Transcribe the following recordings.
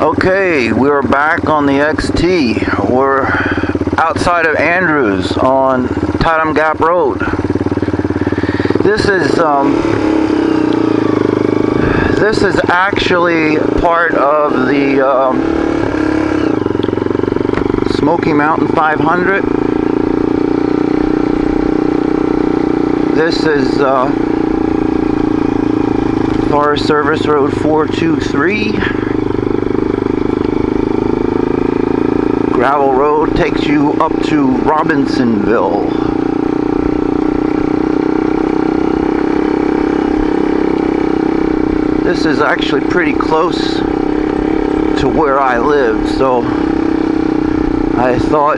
Okay, we're back on the XT. We're outside of Andrews on Tatham Gap Rd. This is actually part of the Smokey Mtn 500. This is Forest Service Road 423. Gravel road takes you up to Robinsonville. This is actually pretty close to where I live, so I thought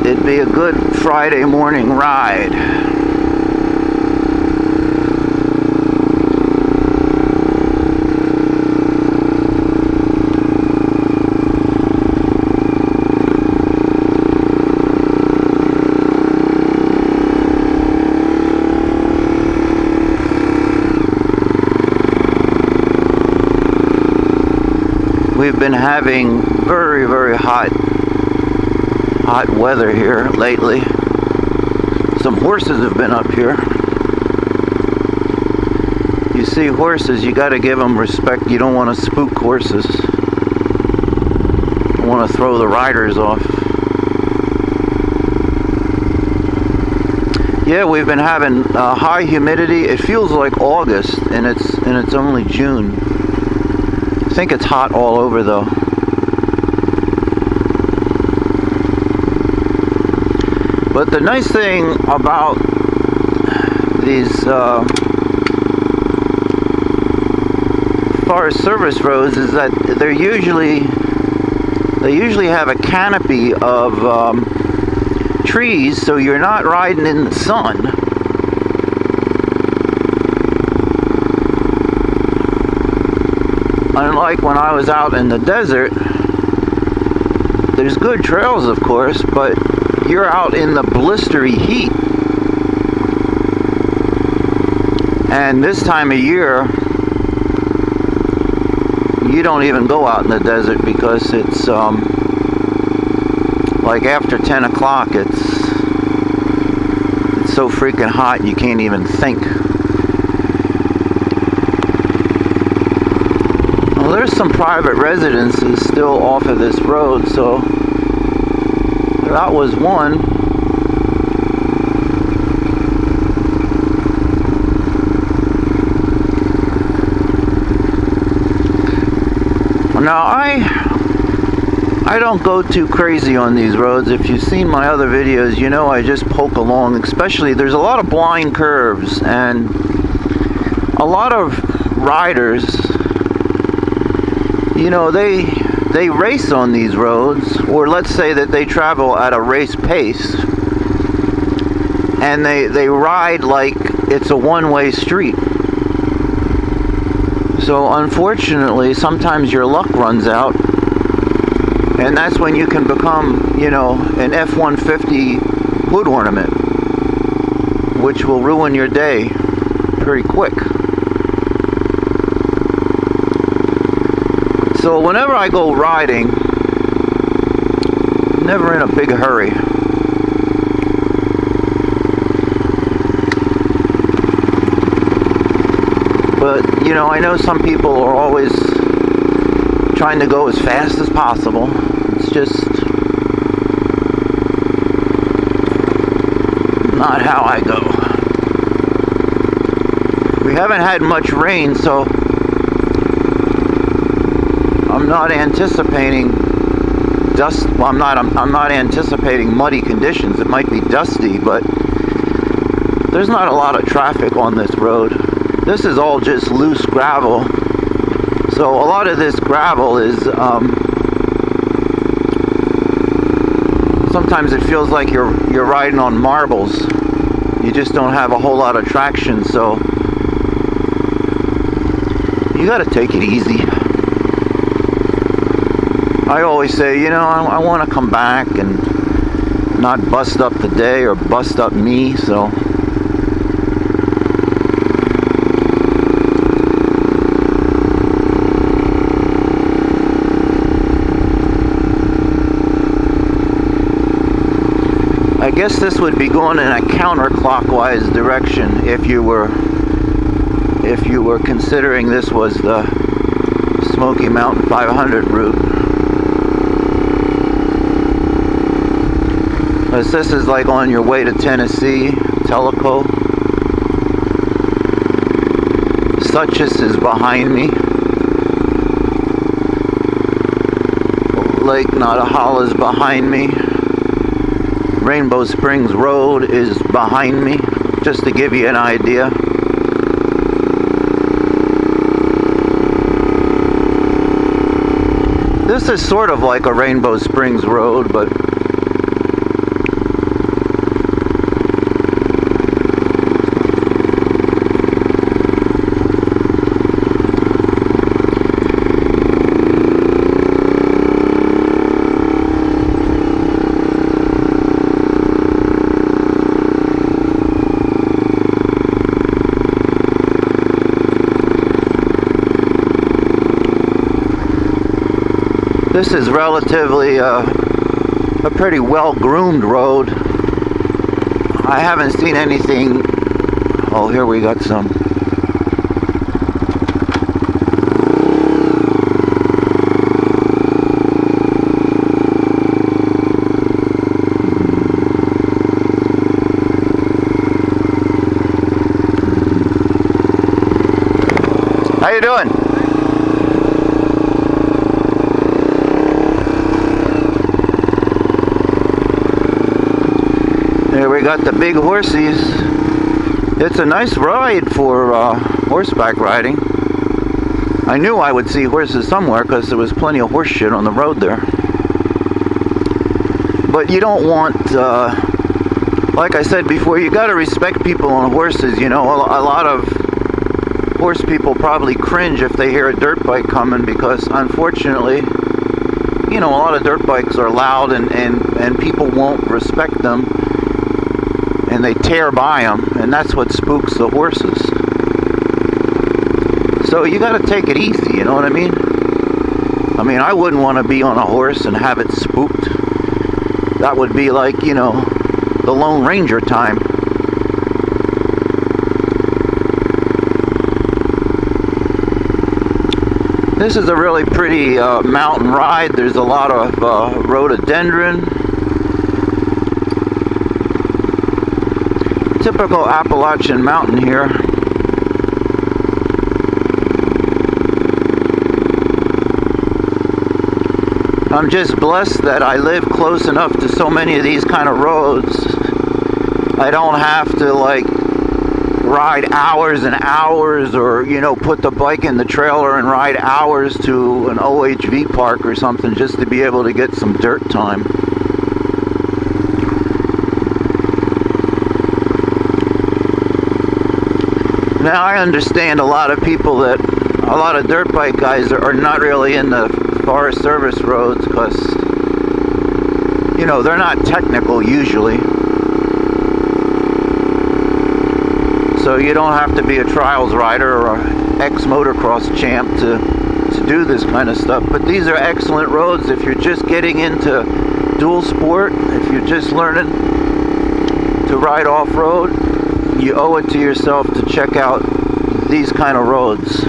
it'd be a good Friday morning ride. We've been having very, very hot weather here lately. Some horses have been up here. You see horses, you got to give them respect. You don't want to spook horses. You want to throw the riders off. Yeah, we've been having high humidity. It feels like August, and it's only June. I think it's hot all over though. But the nice thing about these Forest Service roads is that they usually have a canopy of trees, so you're not riding in the sun. Unlike when I was out in the desert, there's good trails of course, but you're out in the blistery heat. And this time of year, you don't even go out in the desert because it's like after 10 o'clock, it's so freaking hot you can't even think. There's some private residences still off of this road, so that was one. Now I don't go too crazy on these roads. If you've seen my other videos, you know I just poke along. Especially there's a lot of blind curves and a lot of riders, you know, they race on these roads, or let's say that they travel at a race pace, and they ride like it's a one-way street. So unfortunately, sometimes your luck runs out, and that's when you can become, you know, an F-150 hood ornament, which will ruin your day pretty quick. So whenever I go riding, I'm never in a big hurry. But, you know, I know some people are always trying to go as fast as possible. It's just not how I go. We haven't had much rain, so I'm not anticipating dust. Well, I'm not anticipating muddy conditions. It might be dusty, but there's not a lot of traffic on this road. This is all just loose gravel. So a lot of this gravel is sometimes it feels like you're riding on marbles. You just don't have a whole lot of traction, so you got to take it easy. I always say, you know, I want to come back and not bust up the day or bust up me, so guess this would be going in a counterclockwise direction if you were considering this was the Smoky Mountain 500 route. This is like on your way to Tennessee, Tellico. Suchess is behind me. Lake Nottahala is behind me. Rainbow Springs Road is behind me, just to give you an idea. This is sort of like a Rainbow Springs Road, but this is relatively a pretty well-groomed road. I haven't seen anything. Oh, here we got some. How you doing? Here we got the big horsies. It's a nice ride for horseback riding. I knew I would see horses somewhere because there was plenty of horse shit on the road there. But you don't want, like I said before, you got to respect people on horses. You know, a lot of horse people probably cringe if they hear a dirt bike coming because, unfortunately, you know, a lot of dirt bikes are loud and people won't respect them. And they tear by them, and that's what spooks the horses. So you got to take it easy, you know what I mean? I wouldn't want to be on a horse and have it spooked. That would be like, you know, the Lone Ranger time. This is a really pretty mountain ride. There's a lot of rhododendron. Typical Appalachian mountain here. I'm just blessed that I live close enough to so many of these kind of roads. I don't have to like ride hours and hours or, you know, put the bike in the trailer and ride hours to an OHV park or something just to be able to get some dirt time. Now I understand a lot of people that, a lot of dirt bike guys are not really in the Forest Service roads because, you know, they're not technical usually. So you don't have to be a trials rider or an ex-motocross champ to do this kind of stuff. But these are excellent roads if you're just getting into dual sport, if you're just learning to ride off-road. You owe it to yourself to check out these kind of roads.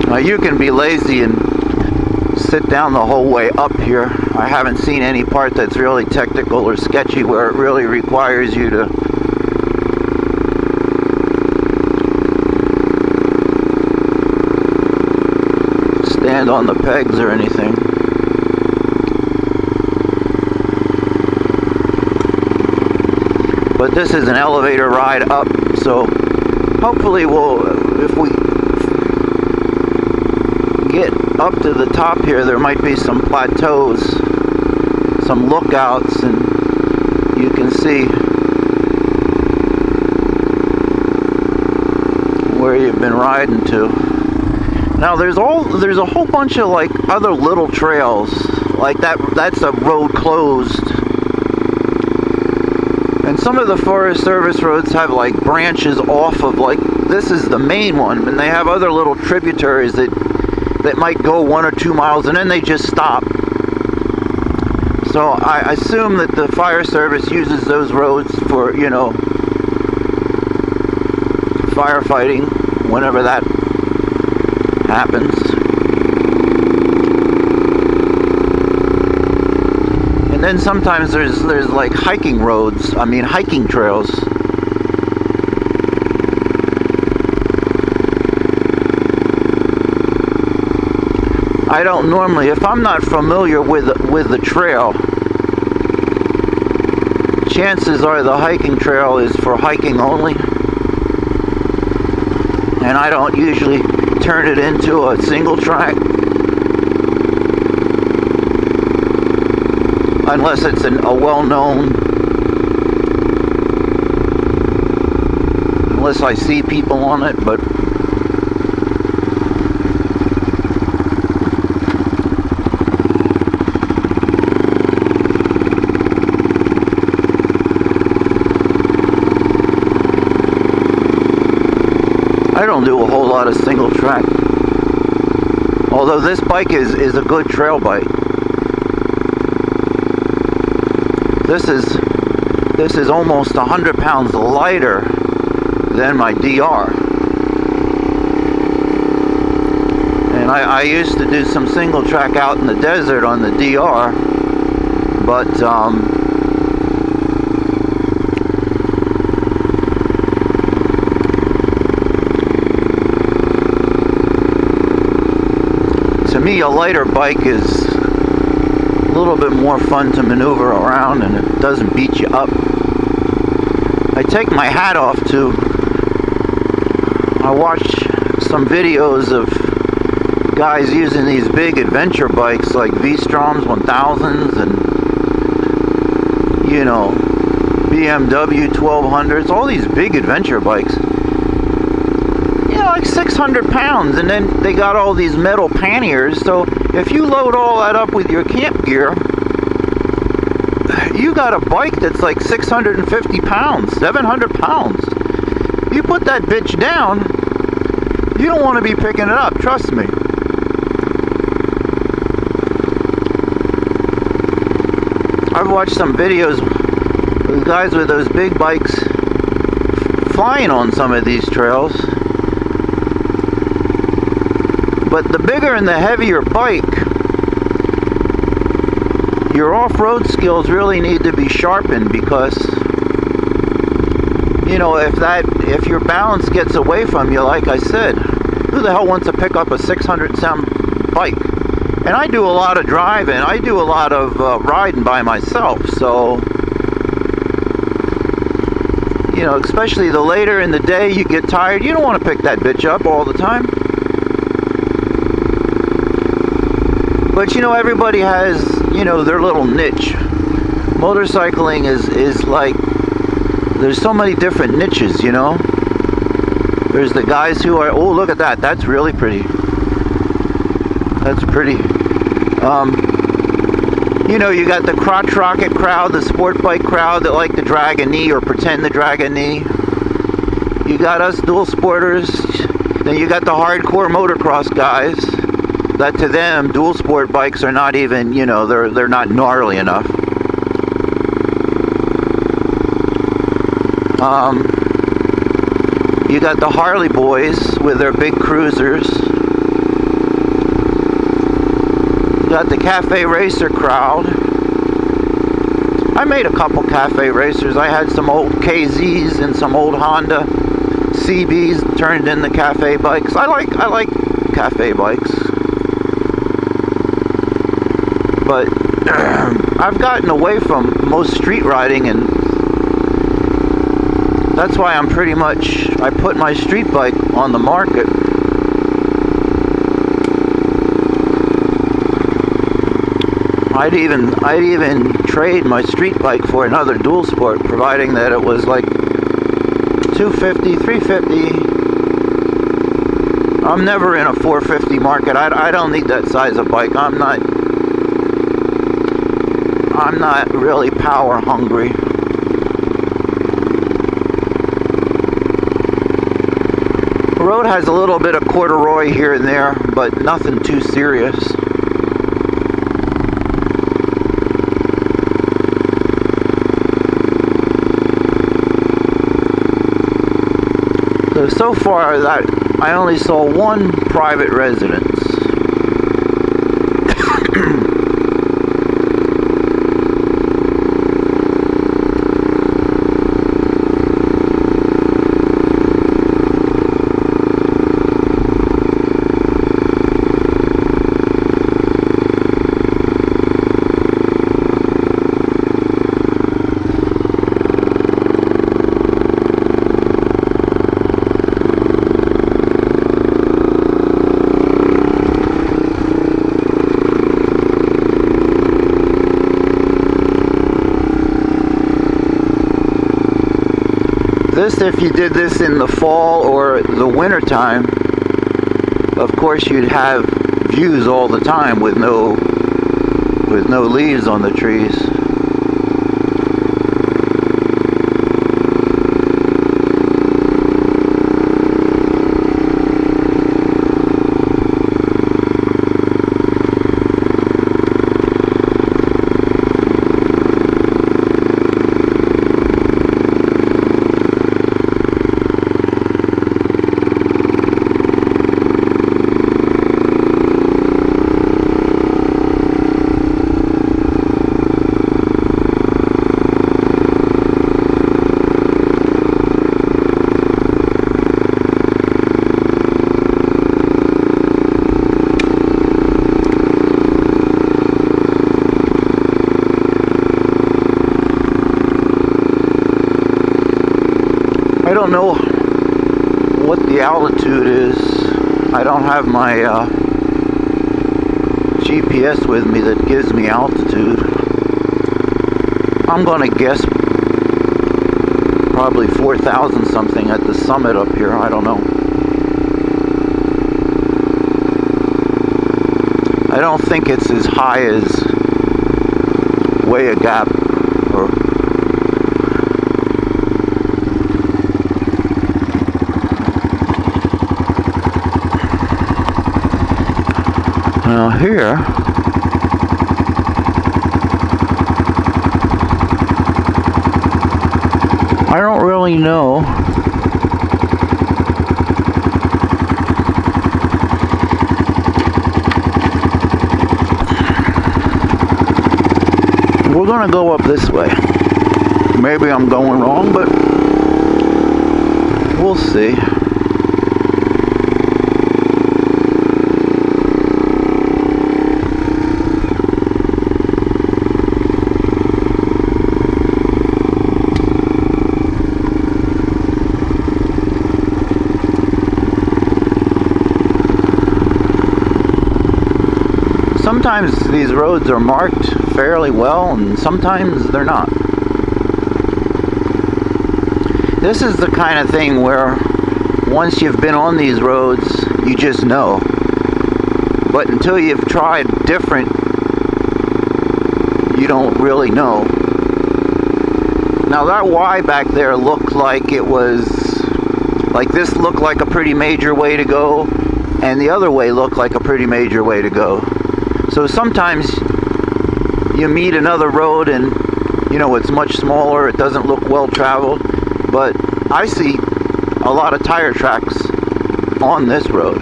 Now you can be lazy and sit down the whole way up here. I haven't seen any part that's really technical or sketchy where it really requires you to stand on the pegs or anything. But this is an elevator ride up, so hopefully if we get up to the top here, there might be some plateaus, some lookouts, and you can see where you've been riding to. Now there's a whole bunch of like other little trails, like that's a road closed. And some of the Forest Service roads have like branches off of, like, this is the main one, and they have other little tributaries that that might go 1 or 2 miles and then they just stop. So I assume that the fire service uses those roads for, you know, firefighting whenever that happens. And then sometimes there's like hiking roads, hiking trails. I don't normally, if I'm not familiar with the trail, chances are the hiking trail is for hiking only. And I don't usually turn it into a single track unless it's a well-known, unless I see people on it, but I don't do a whole lot of single track. Although this bike is a good trail bike. This is almost 100 pounds lighter than my DR. And I used to do some single track out in the desert on the DR, but to me, a lighter bike is a little bit more fun to maneuver around, and it doesn't beat you up. I take my hat off to, I watch some videos of guys using these big adventure bikes like V-Stroms 1000s and, you know, BMW 1200s, all these big adventure bikes. Like 600 pounds, and then they got all these metal panniers, so if you load all that up with your camp gear, you got a bike that's like 650 pounds, 700 pounds. You put that bitch down, you don't want to be picking it up, trust me. I've watched some videos with guys with those big bikes flying on some of these trails. But the bigger and the heavier bike, your off-road skills really need to be sharpened, because, you know, if your balance gets away from you, like I said, who the hell wants to pick up a 600-pound bike? And I do a lot of driving, I do a lot of riding by myself, so, you know, especially the later in the day you get tired, you don't want to pick that bitch up all the time. But, you know, everybody has, you know, their little niche. Motorcycling is like, there's so many different niches, you know. There's the guys who are, oh, look at that, that's really pretty. That's pretty. You know, you got the crotch rocket crowd, the sport bike crowd that like to drag a knee or pretend to drag a knee. You got us dual sporters. Then you got the hardcore motocross guys. That to them, dual sport bikes are not even, you know, they're not gnarly enough. You got the Harley boys with their big cruisers. You got the cafe racer crowd. I made a couple cafe racers. I had some old KZs and some old Honda CBs turned into cafe bikes. I like cafe bikes. But I've gotten away from most street riding, and that's why I'm pretty much, I put my street bike on the market. I'd even trade my street bike for another dual sport, providing that it was like 250, 350. I'm never in a 450 market. I don't need that size of bike. I'm not really power hungry. road has a little bit of corduroy here and there, but nothing too serious. So far that I only saw one private residence. This, if you did this in the fall or the winter time, of course you'd have views all the time with no leaves on the trees. I don't know what the altitude is. I don't have my GPS with me that gives me altitude. I'm gonna guess probably 4,000 something at the summit up here. I don't know. I don't think it's as high as Way a Gap or now here, I don't really know. We're gonna go up this way. Maybe I'm going wrong, but we'll see. Sometimes these roads are marked fairly well and sometimes they're not. This is the kind of thing where once you've been on these roads, you just know. But until you've tried different, you don't really know. Now that Y back there looked like it was, like this looked like a pretty major way to go, and the other way looked like a pretty major way to go. So sometimes you meet another road and, you know, it's much smaller, it doesn't look well traveled, but I see a lot of tire tracks on this road.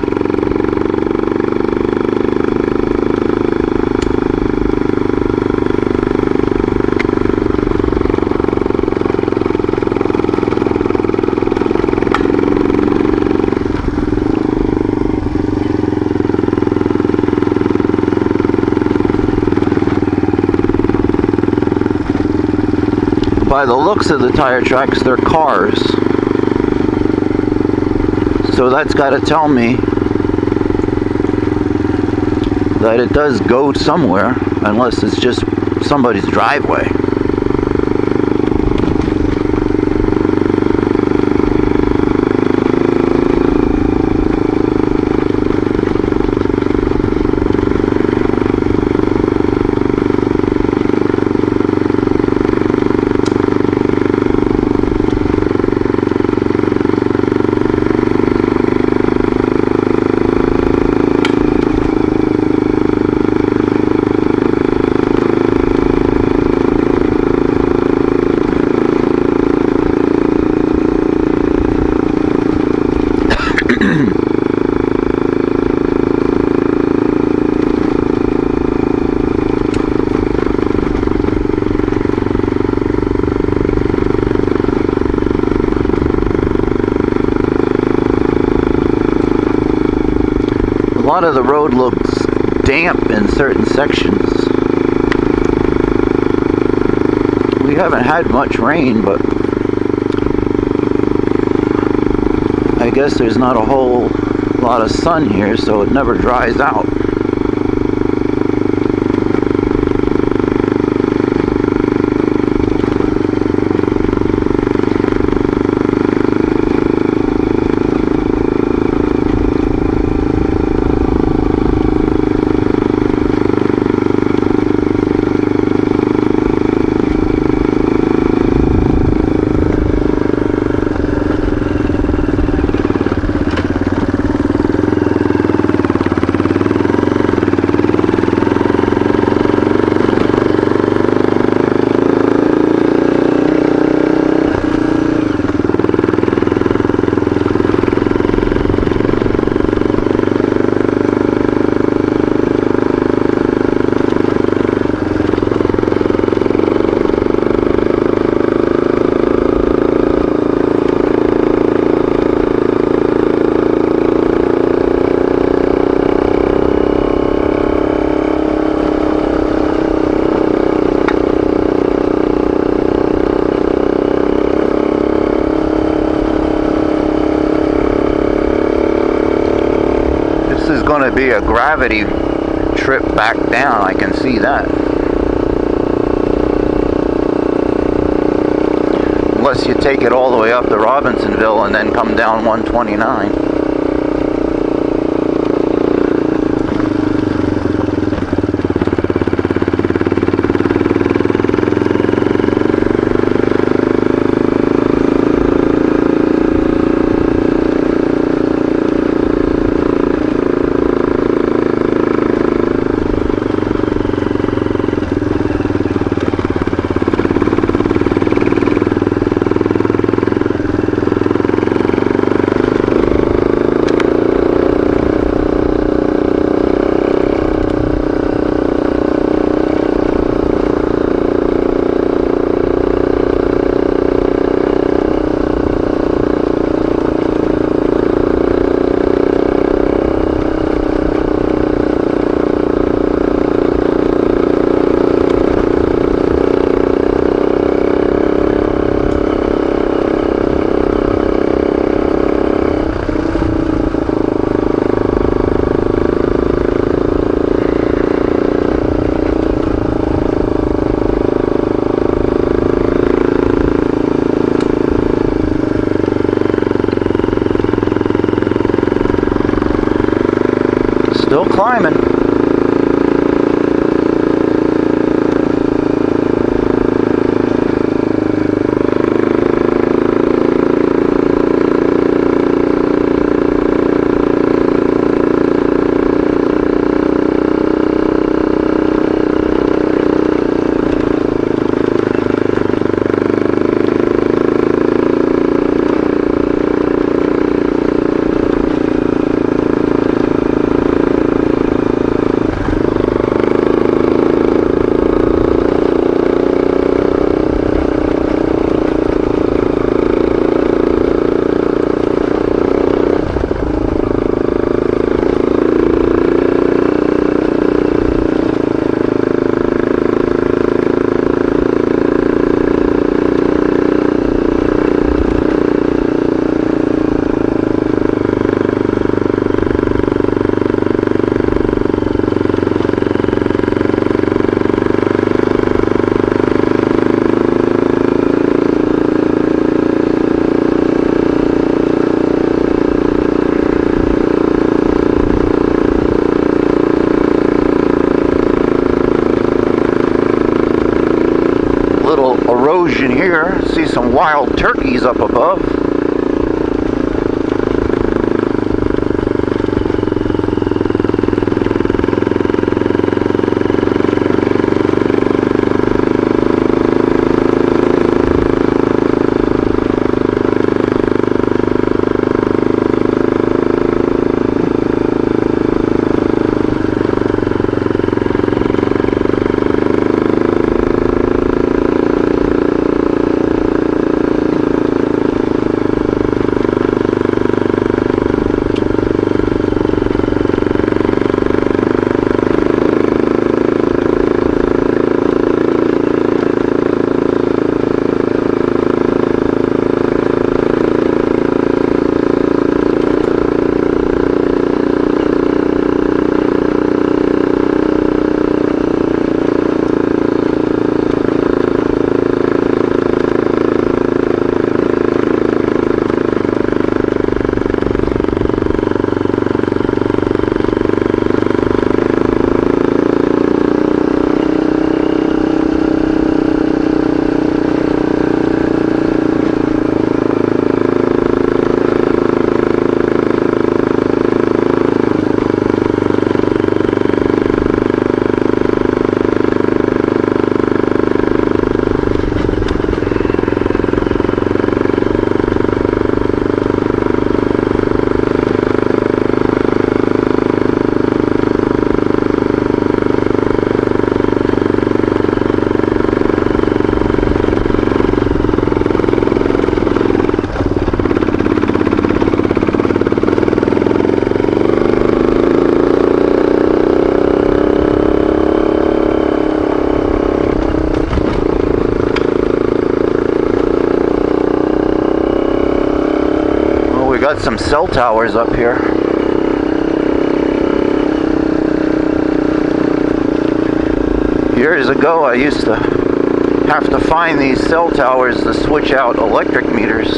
By the looks of the tire tracks, they're cars. So that's got to tell me that it does go somewhere, unless it's just somebody's driveway. lot of the road looks damp in certain sections. We haven't had much rain, but I guess there's not a whole lot of sun here, so it never dries out. This is going to be a gravity trip back down, I can see that. Unless you take it all the way up to Robinsonville and then come down 129. Still climbing. Erosion here. See some wild turkeys up above. got some cell towers up here. Years ago, I used to have to find these cell towers to switch out electric meters.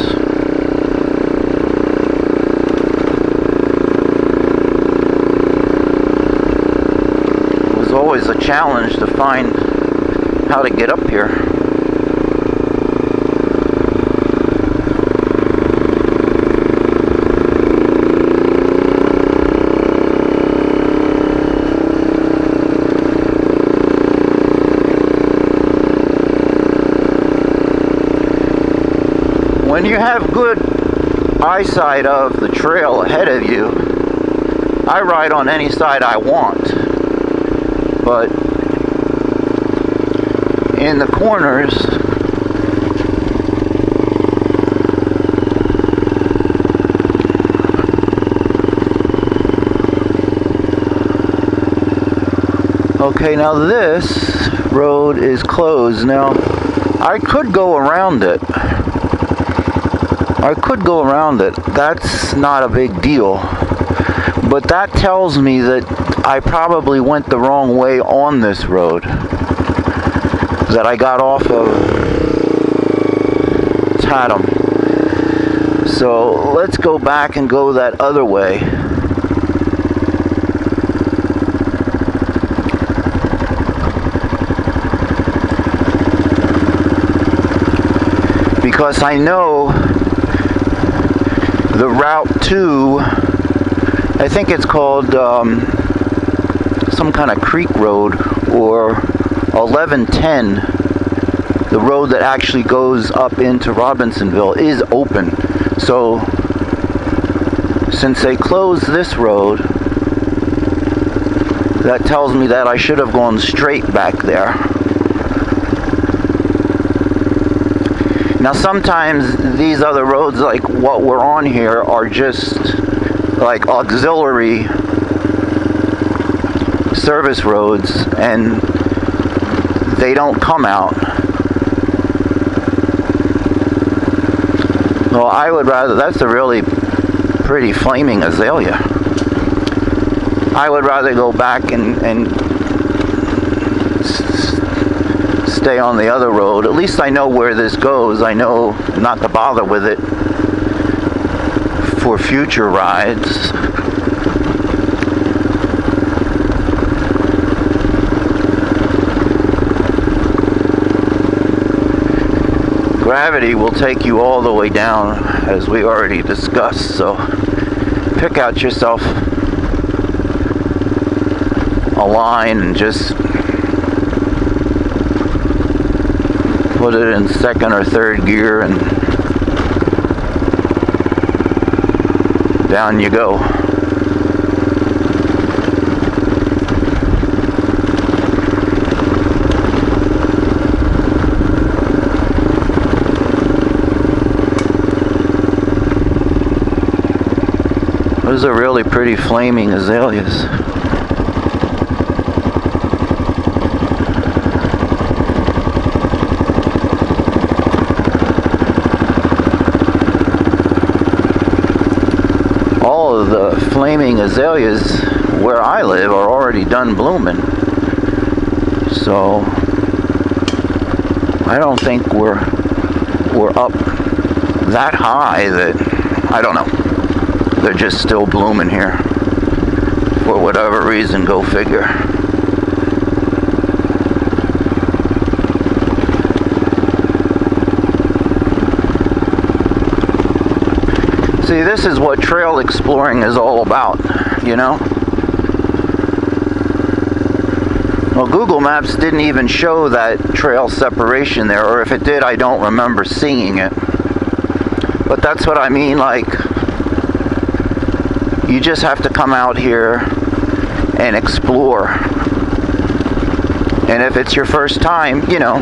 It was always a challenge to find how to get up here. When you have good eyesight of the trail ahead of you, I ride on any side I want, but in the corners, okay, now this road is closed. Now, I could go around it. That's not a big deal. But that tells me that I probably went the wrong way on this road. That I got off of Tatham. So let's go back and go that other way. Because I know the route to, I think it's called some kind of creek road, or 1110, the road that actually goes up into Robinsonville, is open. So since they closed this road, that tells me that I should have gone straight back there. Now sometimes these other roads, like what we're on here, are just like auxiliary service roads, and they don't come out. Well, I would rather, that's a really pretty flaming azalea. I would rather go back and stay on the other road. At least I know where this goes. I know not to bother with it for future rides. Gravity will take you all the way down, as we already discussed, so pick out yourself a line and just put it in second or third gear and down you go. Those are really pretty flaming azaleas. All of the flaming azaleas where I live are already done blooming. So I don't think we're up that high that, I don't know. They're just still blooming here for whatever reason, go figure. See, this is what trail exploring is all about, you know? Well, Google Maps didn't even show that trail separation there, or if it did, I don't remember seeing it. But that's what I mean, like, you just have to come out here and explore. And if it's your first time, you know,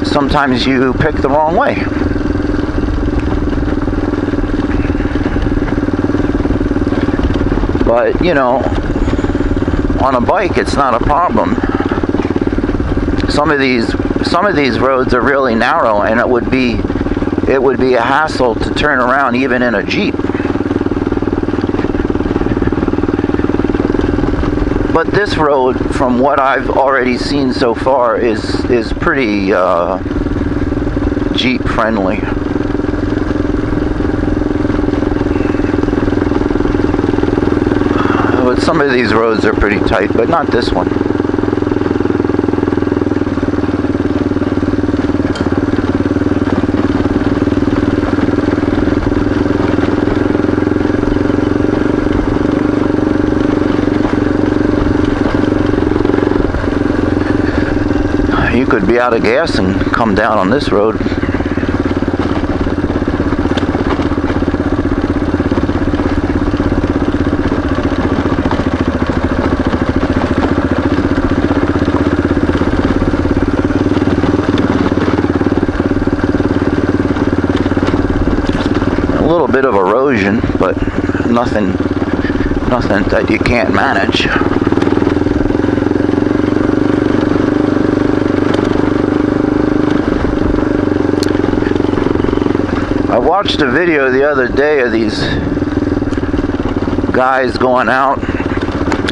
sometimes you pick the wrong way. But, you know, on a bike, it's not a problem. Some of these roads are really narrow, and it would be it would be a hassle to turn around even in a Jeep. But this road, from what I've already seen so far, is pretty Jeep friendly. But some of these roads are pretty tight, but not this one. You could be out of gas and come down on this road. A little bit of erosion, but nothing that you can't manage. I watched a video the other day of these guys going out,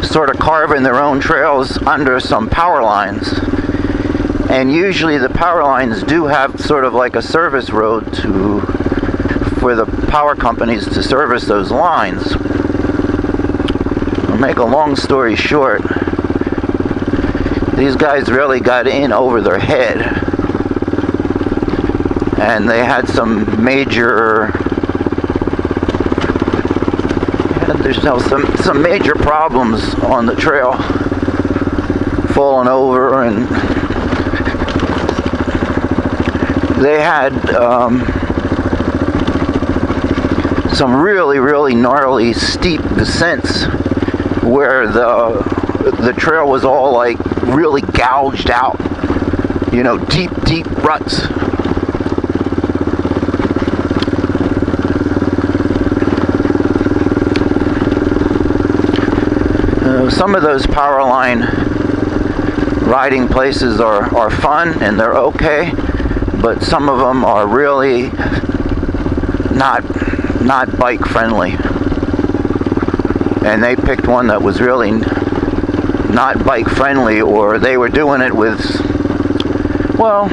sort of carving their own trails under some power lines. And usually the power lines do have sort of like a service road for the power companies to service those lines. I'll make a long story short, these guys really got in over their head. And they had some major, some major problems on the trail, falling over, and they had some really gnarly steep descents where the trail was all like really gouged out, you know, deep ruts. Some of those power line riding places are fun and they're okay, but some of them are really not bike friendly. And they picked one that was really not bike friendly, or they were doing it with, well,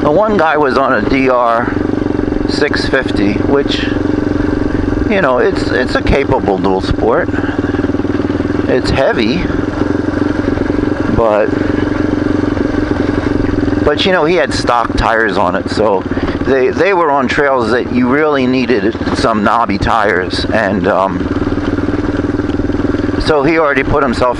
the one guy was on a DR 650, which, you know, it's a capable dual sport. It's heavy, but you know, he had stock tires on it, so they were on trails that you really needed some knobby tires, and so he already put himself